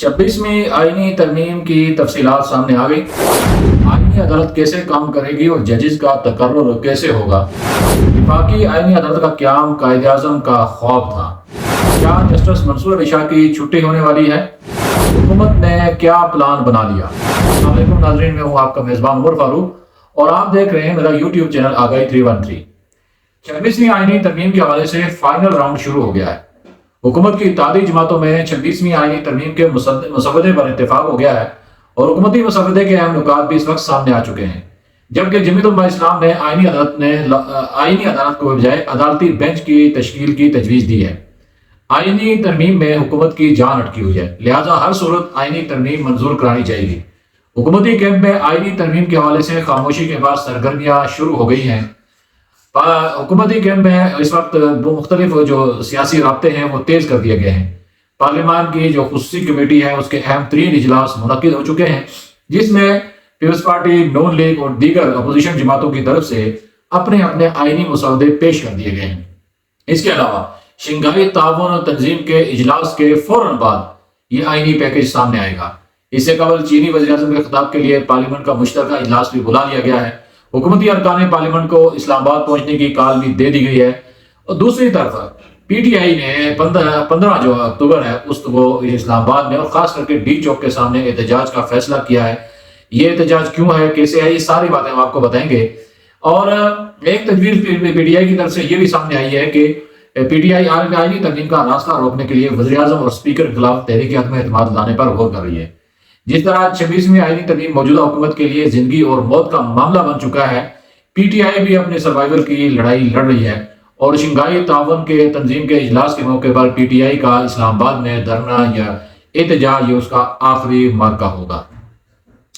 26ویں آئینی ترمیم کی تفصیلات سامنے آ گئی۔ آئینی عدالت کیسے کام کرے گی اور ججز کا تقرر کیسے ہوگا؟ وفاقی آئینی عدالت کا قیام قائد اعظم کا خواب تھا۔ کیا جسٹس منصور علی شاہ کی چھٹی ہونے والی ہے؟ حکومت نے کیا پلان بنا لیا؟ السلام علیکم ناظرین، میں ہوں آپ کا میزبان عمر فاروق اور آپ دیکھ رہے ہیں میرا یوٹیوب چینل آگاہی 313۔ 26ویں آئینی ترمیم کے حوالے سے فائنل راؤنڈ شروع ہو گیا ہے۔ حکومت کی اتحادی جماعتوں میں 26ویں آئینی ترمیم کے مسودے پر اتفاق ہو گیا ہے اور حکومتی مسودے کے اہم نکات بھی اس وقت سامنے آ چکے ہیں، جبکہ جمعیت علماء اسلام نے آئینی عدالت کو بجائے عدالتی بینچ کی تشکیل کی تجویز دی ہے۔ آئینی ترمیم میں حکومت کی جان اٹکی ہوئی ہے، لہٰذا ہر صورت آئینی ترمیم منظور کرانی چاہیے گی۔ حکومتی کیمپ میں آئینی ترمیم کے حوالے سے خاموشی کے بعد سرگرمیاں شروع ہو گئی ہیں۔ حکومتی کیمپ میں اس وقت مختلف جو سیاسی رابطے ہیں وہ تیز کر دیے گئے ہیں۔ پارلیمان کی جو خصوصی کمیٹی ہے اس کے اہم ترین اجلاس منعقد ہو چکے ہیں، جس میں پیپلز پارٹی، نون لیگ اور دیگر اپوزیشن جماعتوں کی طرف سے اپنے آئینی مسودے پیش کر دیے گئے ہیں۔ اس کے علاوہ شنگھائی تعاون تنظیم کے اجلاس کے فوراً بعد یہ آئینی پیکج سامنے آئے گا۔ اس سے قبل چینی وزیر اعظم کے خطاب کے لیے پارلیمنٹ کا مشترکہ اجلاس بھی بلا لیا گیا ہے۔ حکومتی ارکان پارلیمنٹ کو اسلام آباد پہنچنے کی کال بھی دے دی گئی ہے، اور دوسری طرف پی ٹی آئی نے 15 جو اکتوبر ہے اس کو اسلام آباد میں اور خاص کر کے ڈی چوک کے سامنے احتجاج کا فیصلہ کیا ہے۔ یہ احتجاج کیوں ہے، کیسے ہے، یہ ساری باتیں ہم آپ کو بتائیں گے۔ اور ایک تجویز پی ٹی آئی کی طرف سے یہ بھی سامنے آئی ہے کہ پی ٹی آئی آئینی ترمیم کا راستہ روکنے کے لیے وزیر اعظم اور اسپیکر کے خلاف تحریک عدم اعتماد لانے پر غور کر رہی ہے۔ جس طرح 26ویں آئینی ترمیم موجودہ حکومت کے لیے زندگی اور موت کا معاملہ بن چکا ہے، پی ٹی آئی بھی اپنے سروائیور کی لڑائی لڑ رہی ہے، اور شنگھائی تعاون کے تنظیم کے اجلاس کے موقع پر پی ٹی آئی کا اسلام آباد میں دھرنا یا احتجاج یہ اس کا آخری معرکہ ہوگا۔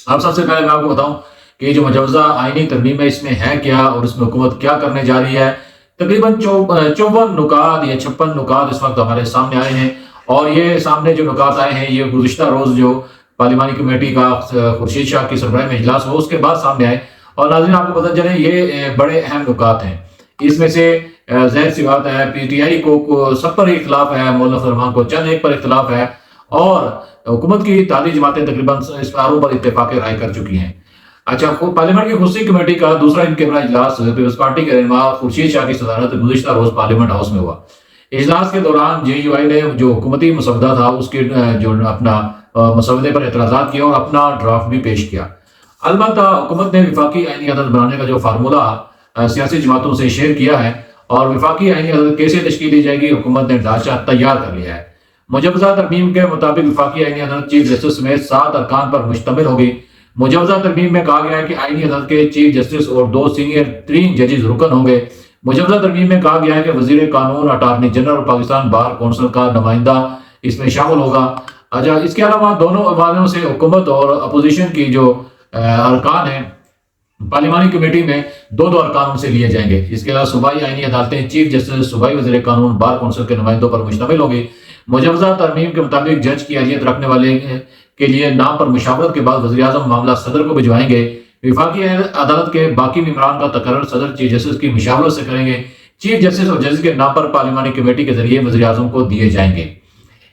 اب سب سے پہلے میں آپ کو بتاؤں کہ جو مجوزہ آئینی ترمیم ہے اس میں ہے کیا اور اس میں حکومت کیا کرنے جا رہی ہے۔ تقریباً 54 نکات یا 56 نکات اس وقت ہمارے سامنے آئے ہیں، اور یہ سامنے جو نکات آئے ہیں یہ گزشتہ روز جو پارلیمانی کمیٹی کا خورشید شاہ کی سربراہی میں اجلاس ہو اس کے بعد سامنے آئے، اور ناظرین آپ کو پتہ چلے یہ بڑے اہم نکات ہیں۔ اس میں سے ظاہر سی بات ہے پی ٹی آئی کو سب پر اختلاف ہے، مولانا فرمان کو چند ایک پر اختلاف ہے، اور حکومت کی اتحادی جماعتیں تقریباً اس پہاڑوں پر اتفاق رائے کر چکی ہیں۔ اچھا، پارلیمنٹ کی خصوصی کمیٹی کا دوسرا ان کے بڑا اجلاس پیپلز پارٹی کے رہنما خورشید شاہ کی صدارت گزشتہ روز پارلیمنٹ ہاؤس میں ہوا۔ اجلاس کے دوران جے یو آئی نے جو حکومتی مسودہ تھا اس کے جو اپنا مسودے پر اعتراضات کیا اور اپنا ڈرافٹ بھی پیش کیا۔ البتہ حکومت نے وفاقی آئینی عدالت بنانے کا جو فارمولہ سیاسی جماعتوں سے شیئر کیا ہے اور وفاقی آئینی عدالت کیسے تشکیل دی جائے گی، حکومت نے ڈھانچہ تیار کر لیا ہے۔ مجوزہ ترمیم کے مطابق وفاقی آئینی عدالت چیف جسٹس سمیت 7 ارکان پر مشتمل ہوگی۔ مجوزہ ترمیم میں کہا گیا ہے کہ آئینی عدالت کے چیف جسٹس اور 2 سینئر ترین ججز رکن ہوں گے۔ مجوزہ ترمیم میں کہا گیا ہے کہ وزیر قانون، اٹارنی جنرل اور پاکستان بار کونسل کا نمائندہ اس میں شامل ہوگا۔ اچھا، اس کے علاوہ دونوں ایوانوں سے حکومت اور اپوزیشن کی جو ارکان ہیں پارلیمانی کمیٹی میں 2 ارکان سے لیے جائیں گے۔ اس کے علاوہ صوبائی آئینی عدالتیں چیف جسٹس، صوبائی وزیر قانون، بار کونسل کے نمائندوں پر مشتمل ہوگی۔ مجوزہ ترمیم کے مطابق جج کی اہلیت رکھنے والے کے لیے نام پر مشاورت کے بعد وزیر اعظم معاملہ صدر کو بھجوائیں گے۔ وفاقی عدالت کے باقی ممبران کا تقرر صدر چیف جسٹس کی مشاورت سے کریں گے۔ چیف جسٹس اور ججز کے نام پر پارلیمانی کمیٹی کے ذریعے وزیر اعظم کو دیے جائیں گے۔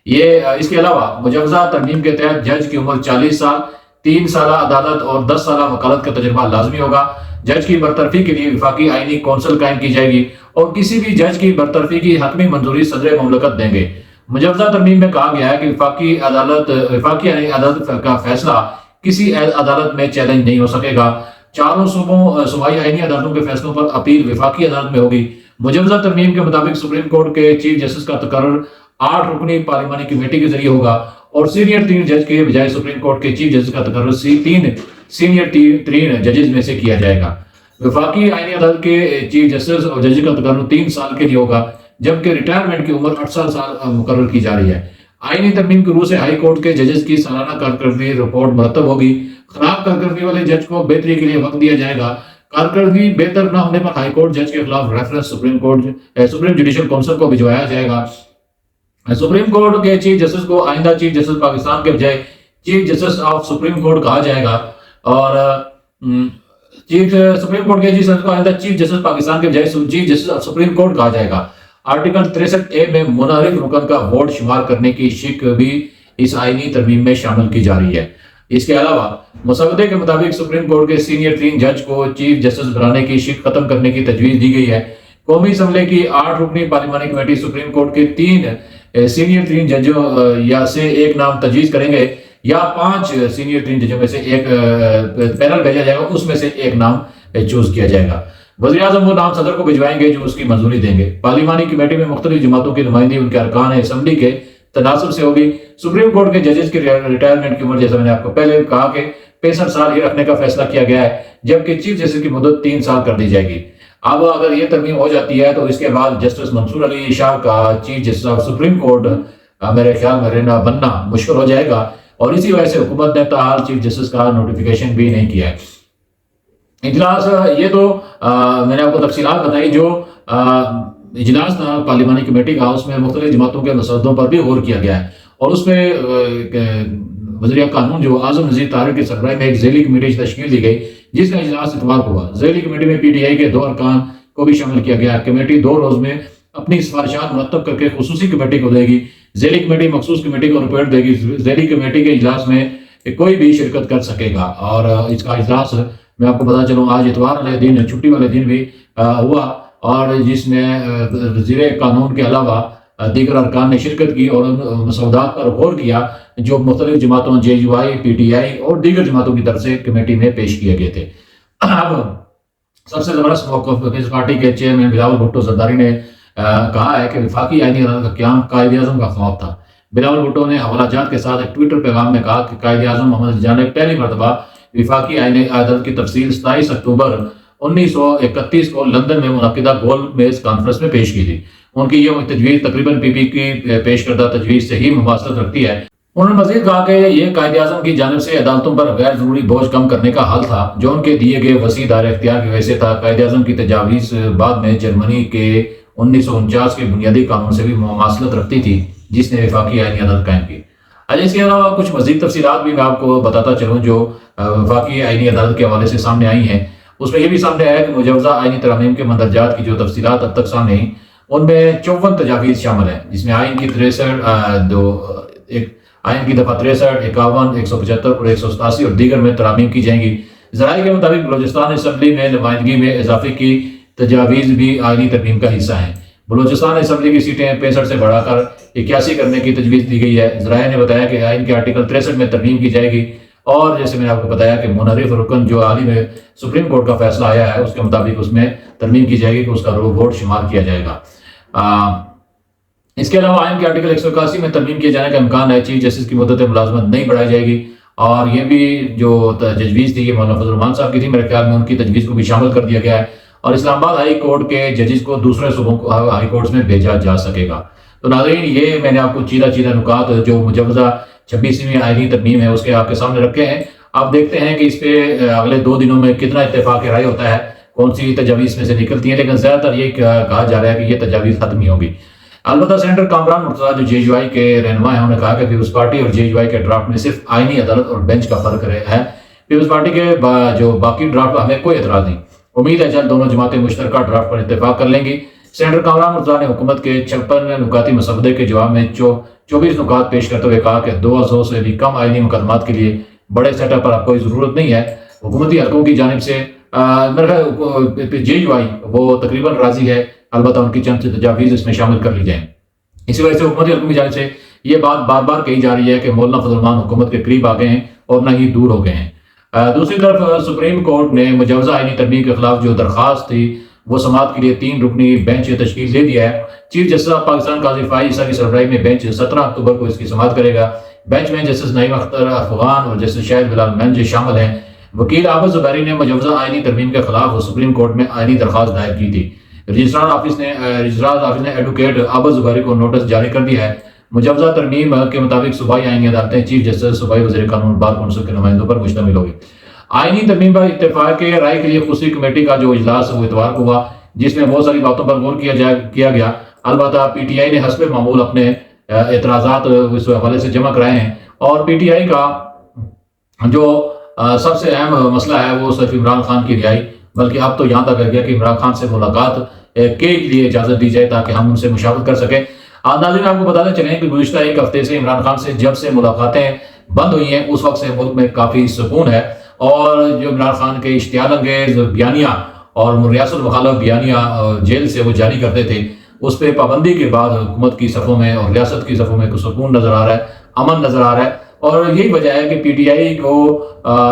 اس کے علاوہ مجوزہ ترمیم کے تحت جج کی عمر 40 سال، 3 سالہ عدالت اور 10 سالہ وکالت کا تجربہ لازمی ہوگا۔ جج کی برطرفی کے لیے وفاقی آئینی کونسل قائم کی جائے گی اور کسی بھی جج کی برطرفی کی حتمی منظوری صدر مملکت دیں گے۔ مجوزہ ترمیم میں کہا گیا ہے کہ وفاقی آئینی عدالت کا فیصلہ کسی عدالت میں چیلنج نہیں ہو سکے گا۔ چاروں صوبائی آئینی عدالتوں کے فیصلوں پر اپیل وفاقی عدالت میں ہوگی۔ مجوزہ ترمیم کے مطابق سپریم کورٹ کے چیف جسٹس کا تقرر 8 رکنی پارلیمانی کمیٹی کے ذریعے ہوگا، اور سینئر 3 جج کے بجائے سپریم کورٹ کے چیف جسٹس کا تقرر 3 سینئر 3 ججز میں سے کیا جائے گا۔ وفاقی آئینی عدالت کے چیف جسٹس اور جج کا تقرر 3 سال کے لیے ہوگا، جبکہ ریٹائرمنٹ کی عمر 68 سال مقرر کی جا رہی ہے۔ آئینی ترمیم کی روح سے ہائی کورٹ کے ججز کی سالانہ کارکردگی رپورٹ مرتب ہوگی۔ خراب کارکردگی والے جج کو بہتری کے لیے وقت دیا جائے گا۔ کارکردگی بہتر نہ ہونے پر ہائی کورٹ جج کے خلاف ریفرنس سپریم جوڈیشل کونسل کو بھجوایا جائے گا۔ سپریم کورٹ کے چیف جسٹس کو آئندہ چیف جسٹس پاکستان کے بجائے chief justice of supreme court کہا جائے گا، اور سپریم کورٹ کے جسٹس کو آئندہ چیف جسٹس پاکستان کے بجائے chief justice of supreme court کہا جائے گا۔ آرٹیکل 63A میں منحرف رکن کا ووٹ شمار کرنے کی شک بھی اس آئینی ترمیم میں شامل کی جا رہی ہے۔ اس کے علاوہ مسودے کے مطابق سپریم کورٹ کے سینئر 3 جج کو چیف جسٹس بنانے کی شک ختم کرنے کی تجویز دی گئی ہے۔ قومی اسمبلی کی 8 رکنی پارلیمانی کمیٹی سپریم کورٹ کے 3 سینئر 3 ججوں یا سے ایک نام تجویز کریں گے، یا 5 سینئر 3 ججوں میں سے ایک پینل بھیجا جائے گا، اس میں سے ایک نام چوز کیا جائے گا۔ وزیر اعظم وہ نام صدر کو بھجوائیں گے جو اس کی منظوری دیں گے۔ پارلیمانی کمیٹی میں مختلف جماعتوں کی نمائندگی ان کے ارکان اسمبلی کے تناسب سے ہوگی۔ سپریم کورٹ کے ججز کی ریٹائرمنٹ کی عمر، جیسا میں نے آپ کو پہلے کہا کہ 65 سال ہی رکھنے کا فیصلہ کیا گیا ہے، جبکہ چیف جسٹس کی مدت 3 سال کر دی جائے گی۔ اب اگر یہ ترمیم ہو جاتی ہے تو اس کے بعد جسٹس منصور علی شاہ کا chief justice of supreme court میرے خیال میں بننا مشکل ہو جائے گا، اور اسی وجہ سے حکومت نے تاحال چیف جسٹس کا نوٹیفیکیشن بھی نہیں کیا ہے۔ اجلاس یہ تو میں نے آپ کو تفصیلات بتائی۔ جو اجلاس تھا پارلیمانی کمیٹی کا، اس میں مختلف جماعتوں کے مسودوں پر بھی غور کیا گیا ہے، اور اس میں وزیر قانون جو اعظم نذیر طاہر کی سربراہی میں ایک ذیلی کمیٹی تشکیل دی گئی، جس کا اجلاس اتوار کو ہوا۔ ذیلی کمیٹی میں پی ٹی آئی کے 2 ارکان کو بھی شامل کیا گیا۔ کمیٹی 2 روز میں اپنی سفارشات مرتب کر کے خصوصی کمیٹی کو دے گی۔ ذیلی کمیٹی مخصوص کمیٹی کو رپورٹ دے گی۔ ذیلی کمیٹی کے اجلاس میں کوئی بھی شرکت کر سکے گا، اور اس کا اجلاس میں آپ کو بتا چلوں آج اتوار والے دن، چھٹی والے دن بھی ہوا، اور جس میں وزیر قانون کے علاوہ دیگر ارکان نے شرکت کی اور ان مسودات پر غور کیا جو مختلف جماعتوں جے you I, P T I اور دیگر جماعتوں کی طرف سے کمیٹی میں پیش کیے گئے تھے۔ اب سب سے زبردست موقف پیپلز پارٹی کے چیئرمین بلاول بھٹو زرداری نے کہا ہے کہ وفاقی آئینی عدالت کا قیام قائد اعظم کا خواب تھا۔ بلاول بھٹو نے حوالہ جات کے ساتھ ایک ٹویٹر پیغام میں کہا کہ قائد اعظم محمد علی جناح نے پہلی مرتبہ وفاقی آئینی عدالت کی تفصیل 27 اکتوبر 1931 کو لندن میں منعقدہ گول میز کانفرنس میں پیش کی تھی۔ ان کی یہ تجویز تقریباً پی پی کی پیش کردہ تجویز سے ہی مماثلت رکھتی ہے۔ انہوں نے مزید کہا کہ یہ قائد اعظم کی جانب سے عدالتوں پر غیر ضروری بوجھ کم کرنے کا حل تھا جو ان کے دیے گئے وسیع دائرہ اختیار کی وجہ سے تھا۔ قائد اعظم کی تجاویز بعد میں جرمنی کے 1949 کے بنیادی قانون سے بھی مماثلت رکھتی تھی جس نے وفاقی آئینی عدالت قائم کی۔ اس کے علاوہ کچھ مزید تفصیلات بھی میں آپ کو بتاتا چلوں جو وفاقی آئینی عدالت کے حوالے سے سامنے آئی ہیں۔ اس میں یہ بھی سامنے آیا کہ مجوزہ آئینی ترامیم کے مندرجات کی جو تفصیلات اب تک سامنے آئیں ان میں 54 تجاویز شامل ہیں، جس میں آئین کی 63 آئین کی دفعہ 63، 51، 175 اور 187 اور دیگر میں ترامیم کی جائیں گی۔ ذرائع کے مطابق بلوچستان اسمبلی میں نمائندگی میں اضافے کی تجاویز بھی آئینی ترمیم کا حصہ ہیں۔ بلوچستان اسمبلی کی سیٹیں 65 سے بڑھا کر 81 کرنے کی تجویز دی گئی ہے۔ ذرائع نے بتایا کہ آئین کے آرٹیکل 63 میں ترمیم کی جائے گی، اور جیسے میں نے آپ کو بتایا کہ منحرف رکن جو حال ہی میں سپریم کورٹ کا فیصلہ آیا ہے اس کے مطابق اس میں ترمیم کی جائے گی کہ اس کا ووٹ شمار کیا جائے گا۔ اس کے علاوہ آئین کے آرٹیکل 181 میں ترمیم کیے جانے کا امکان ہے۔ چیف جسٹس کی مدت ملازمت نہیں بڑھائی جائے گی، اور یہ بھی جو تجویز تھی یہ مولانا فضل الرحمان صاحب کی تھی، میرے خیال میں ان کی تجویز کو بھی شامل کر دیا گیا ہے، اور اسلام آباد ہائی کورٹ کے ججز کو دوسرے صوبوں کو ہائی کورٹس میں بھیجا جا سکے گا۔ تو ناظرین، یہ میں نے آپ کو چیدہ نکات جو مجوزہ 26ویں آئینی ترمیم ہے اس کے آپ کے سامنے رکھے ہیں۔ آپ دیکھتے ہیں کہ اس پہ اگلے 2 دنوں میں کتنا اتفاق رائے ہوتا ہے، کون سی تجاویز میں سے نکلتی ہیں، لیکن زیادہ تر یہ کہا جا رہا ہے کہ یہ تجاویز ختم ہی ہوگی۔ البتہ سینیٹر کامران مرتضیٰ جو جے یو آئی کے رہنما ہیں، انہوں نے کہا کہ پیپلز پارٹی اور جے یو آئی کے ڈرافٹ میں صرف آئینی عدالت اور بینچ کا فرق ہے۔ پیپلز پارٹی کے جو باقی ڈرافٹ ہمیں کوئی اعتراض نہیں، امید ہے جلد دونوں جماعتیں مشترکہ ڈرافٹ پر اتفاق کر لیں گی۔ سینیٹر کامران مرتضیٰ نے حکومت کے 56 نکاتی مسودے کے جواب میں 24 نکات پیش کرتے ہوئے کہا کہ 200 سے بھی کم آئینی مقدمات کے لیے بڑے سیٹ اپ پر اب کوئی ضرورت نہیں ہے۔ حکومتی حلقوں کی جانب سے جے یو آئی وہ تقریباً راضی ہے، البتہ ان کی چند تجاویز اس میں شامل کر لی جائیں۔ اسی وجہ سے حکومتی حلقوں کی جانب سے یہ بات بار بار کہی جا رہی ہے کہ مولانا فضل الرحمان حکومت کے قریب آ گئے ہیں اور نہ ہی دور ہو گئے ہیں۔ دوسری طرف سپریم کورٹ نے مجوزہ آئینی ترمیم کے خلاف جو درخواست تھی وہ سماعت کے لیے 3 رکنی بینچ تشکیل دے دیا ہے۔ چیف جسٹس آف پاکستان قاضی فائز عیسیٰ کی سربراہی میں بینچ 17 اکتوبر کو اس کی سماعت کرے گا۔ بینچ میں جسٹس نعیم اختر افغان اور جسٹس شاہد بلال منج شامل ہیں۔ وکیل عابد زبیری نے مجوزہ آئینی ترمیم کے خلاف سپریم کورٹ میں آئینی درخواست دائر کی تھی۔ رجسٹرار آفس نے ایڈوکیٹ عابد زبیری کو نوٹس جاری کر دیا ہے۔ مجوزہ ترمیم کے مطابق صوبائی آئینی عدالتیں چیف جسٹس، صوبائی وزیر قانون، بار کونسل کے نمائندوں پر مشتمل ہوگی۔ آئینی ترمیم پر اتفاق رائے کے لیے خصوصی کمیٹی کا جو اجلاس وہ اتوار کو ہوا، جس میں بہت ساری باتوں پر غور کیا گیا۔ البتہ پی ٹی آئی نے حسب معمول اپنے اعتراضات اس حوالے سے جمع کرائے ہیں، اور پی ٹی آئی کا جو سب سے اہم مسئلہ ہے وہ صرف عمران خان کی رہائی، بلکہ اب تو یہاں تک آ گیا کہ عمران خان سے ملاقات کے لیے اجازت دی جائے تاکہ ہم ان سے مشاورت کر سکیں۔ ناظرین آپ کو بتاتے چلیں کہ گزشتہ ایک ہفتے سے عمران خان سے جب سے ملاقاتیں بند ہوئی ہیں اس وقت سے ملک میں کافی سکون ہے، اور جو عمران خان کے اشتعال انگیز بیانیہ اور ریاست المخالف بیانیہ جیل سے وہ جاری کرتے تھے، اس پہ پابندی کے بعد حکومت کی صفوں میں اور ریاست کی صفوں میں کچھ سکون نظر آ رہا ہے، امن نظر آ رہا ہے، اور یہی وجہ ہے کہ پی ٹی آئی کو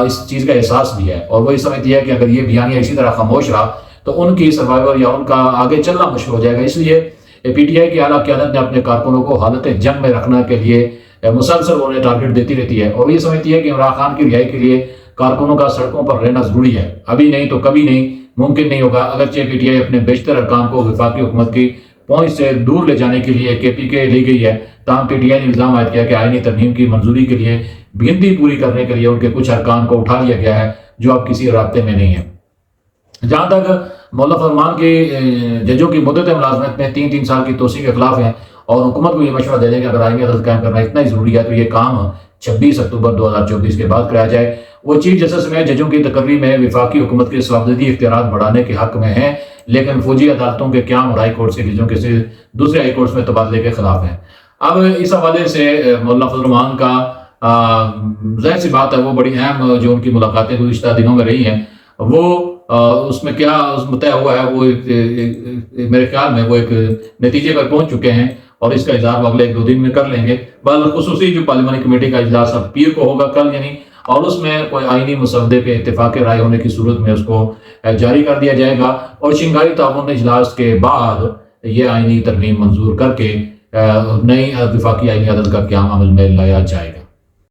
اس چیز کا احساس بھی ہے، اور وہ یہ سمجھتی ہے کہ اگر یہ بیانیہ اسی طرح خاموش رہا تو ان کی سروائیور یا ان کا آگے چلنا مشکل ہو جائے گا۔ اس لیے پی ٹی آئی کی اعلیٰ قیادت نے اپنے کارکنوں کو حالت جنگ میں رکھنے کے لیے مسلسل انہیں ٹارگٹ دیتی رہتی ہے، اور یہ سمجھتی ہے کہ عمران خان کی رہائی کے لیے کارکنوں کا سڑکوں پر رہنا ضروری ہے، ابھی نہیں تو کبھی نہیں، ممکن نہیں ہوگا۔ اگرچہ پی ٹی آئی اپنے بیشتر ارکان کو وفاقی حکومت کی پہنچ سے دور لے جانے کے لیے کے پی کے لی گئی ہے، تاہم پی ٹی آئی نے الزام عائد کیا کہ آئینی ترمیم کی منظوری کے لیے گنتی پوری کرنے کے لیے ان کے کچھ ارکان کو اٹھا لیا گیا ہے جو اب کسی رابطے میں نہیں ہے۔ جہاں تک مولا فرمان کی ججوں کی مدت ملازمت میں 3 سال کی توسیع کے خلاف ہیں، اور حکومت کو یہ مشورہ دے دیں کہ اگر آئینی عدالت قائم کرنا اتنا ہی ضروری ہے تو یہ کام 26 اکتوبر 2024 کے بعد کرایا جائے۔ وہ چیف جسٹس میں ججوں کی تقرری میں وفاقی حکومت کے صوابدیدی اختیارات بڑھانے کے حق میں ہیں، لیکن فوجی عدالتوں کے قیام اور ہائی کورٹ سے ججوں کے دوسرے ہائی کورٹس میں تبادلے کے خلاف ہیں۔ اب اس حوالے سے مولانا فضل الرحمان کا ظاہر سی بات ہے وہ بڑی اہم جو ان کی ملاقاتیں گزشتہ دنوں میں رہی ہیں، وہ اس میں کیا طے ہوا ہے، وہ میرے خیال میں وہ ایک نتیجے پر پہنچ چکے ہیں، اور اس کا اظہار وہ اگلے 1-2 دن میں کر لیں گے۔ بالخصوصی جو پارلیمانی کمیٹی کا اجلاس اب پیر کو ہوگا، کل یعنی، اور اس میں کوئی آئینی مسودے پہ اتفاق رائے ہونے کی صورت میں اس کو جاری کر دیا جائے گا، اور شنگھائی تعاون اجلاس کے بعد یہ آئینی ترمیم منظور کر کے نئی وفاقی آئینی عدالت کا قیام عمل میں لایا جائے گا۔